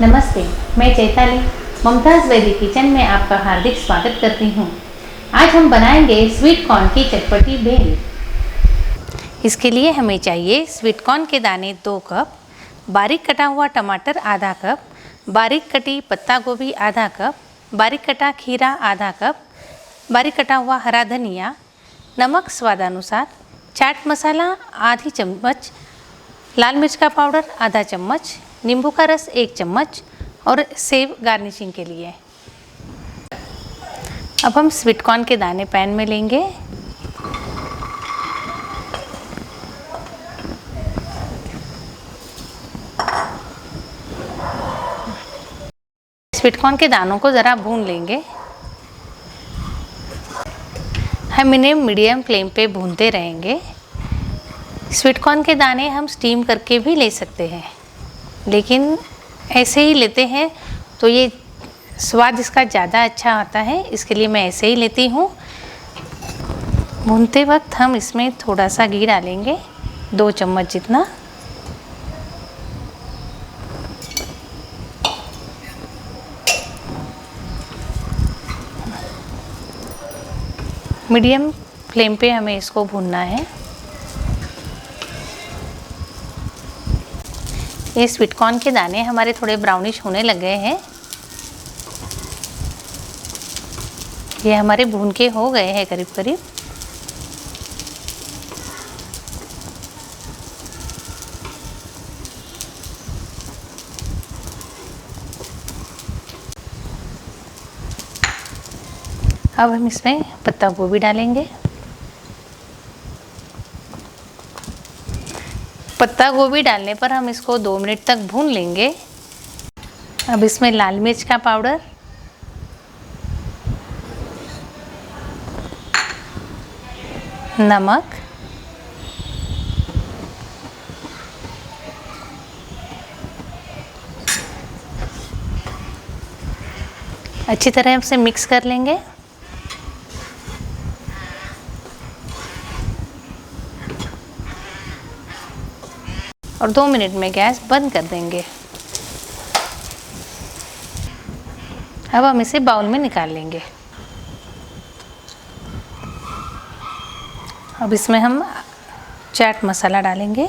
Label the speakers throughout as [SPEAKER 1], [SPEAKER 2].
[SPEAKER 1] नमस्ते, मैं चैताली ममताज़ वैदिक किचन में आपका हार्दिक स्वागत करती हूँ। आज हम बनाएंगे स्वीट कॉर्न की चटपटी भेल। इसके लिए हमें चाहिए स्वीट कॉर्न के दाने 2 कप, बारीक कटा हुआ टमाटर आधा कप, बारीक कटी पत्ता गोभी आधा कप, बारीक कटा खीरा आधा कप, बारीक कटा हुआ हरा धनिया, नमक स्वादानुसार, चाट मसाला आधी चम्मच, लाल मिर्च का पाउडर आधा चम्मच, नींबू का रस 1 चम्मच और सेव गार्निशिंग के लिए। अब हम स्वीट कॉर्न के दाने पैन में लेंगे। स्वीट कॉर्न के दानों को ज़रा भून लेंगे। हम इन्हें मीडियम फ्लेम पे भूनते रहेंगे। स्वीट कॉर्न के दाने हम स्टीम करके भी ले सकते हैं, लेकिन ऐसे ही लेते हैं तो ये स्वाद इसका ज़्यादा अच्छा आता है, इसके लिए मैं ऐसे ही लेती हूँ। भूनते वक्त हम इसमें थोड़ा सा घी डालेंगे, 2 चम्मच जितना। मीडियम फ्लेम पे हमें इसको भूनना है। ये स्वीट कॉर्न के दाने हमारे थोड़े ब्राउनिश होने लग गए हैं। ये हमारे भून के हो गए हैं करीब करीब। अब हम इसमें पत्ता गोभी डालेंगे। पत्ता गोभी डालने पर हम इसको 2 मिनट तक भून लेंगे। अब इसमें लाल मिर्च का पाउडर, नमक, अच्छी तरह से मिक्स कर लेंगे। और 2 मिनट में गैस बंद कर देंगे। अब हम इसे बाउल में निकाल लेंगे। अब इसमें हम चाट मसाला डालेंगे,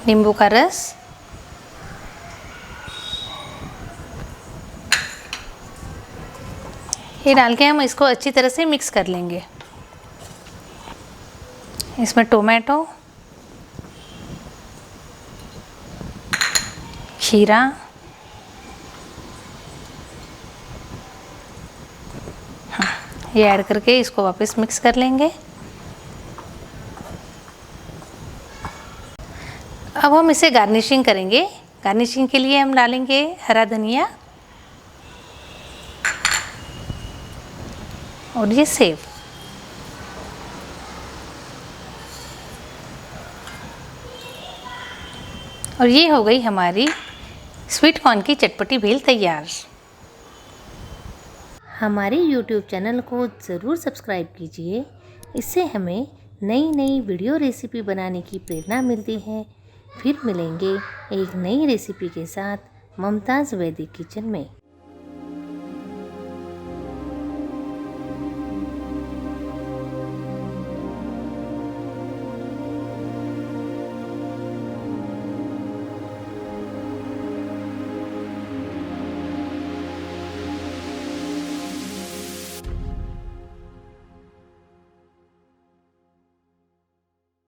[SPEAKER 1] नींबू का रस, ये डाल के हम इसको अच्छी तरह से मिक्स कर लेंगे। इसमें टोमेटो, खीरा, ये ऐड करके इसको वापस मिक्स कर लेंगे। अब हम इसे गार्निशिंग करेंगे। गार्निशिंग के लिए हम डालेंगे हरा धनिया और ये सेव। और ये हो गई हमारी स्वीट कॉर्न की चटपटी भेल तैयार।
[SPEAKER 2] हमारे YouTube चैनल को ज़रूर सब्सक्राइब कीजिए, इससे हमें नई नई वीडियो रेसिपी बनाने की प्रेरणा मिलती है। फिर मिलेंगे एक नई रेसिपी के साथ ममताज़ वैदिक किचन में।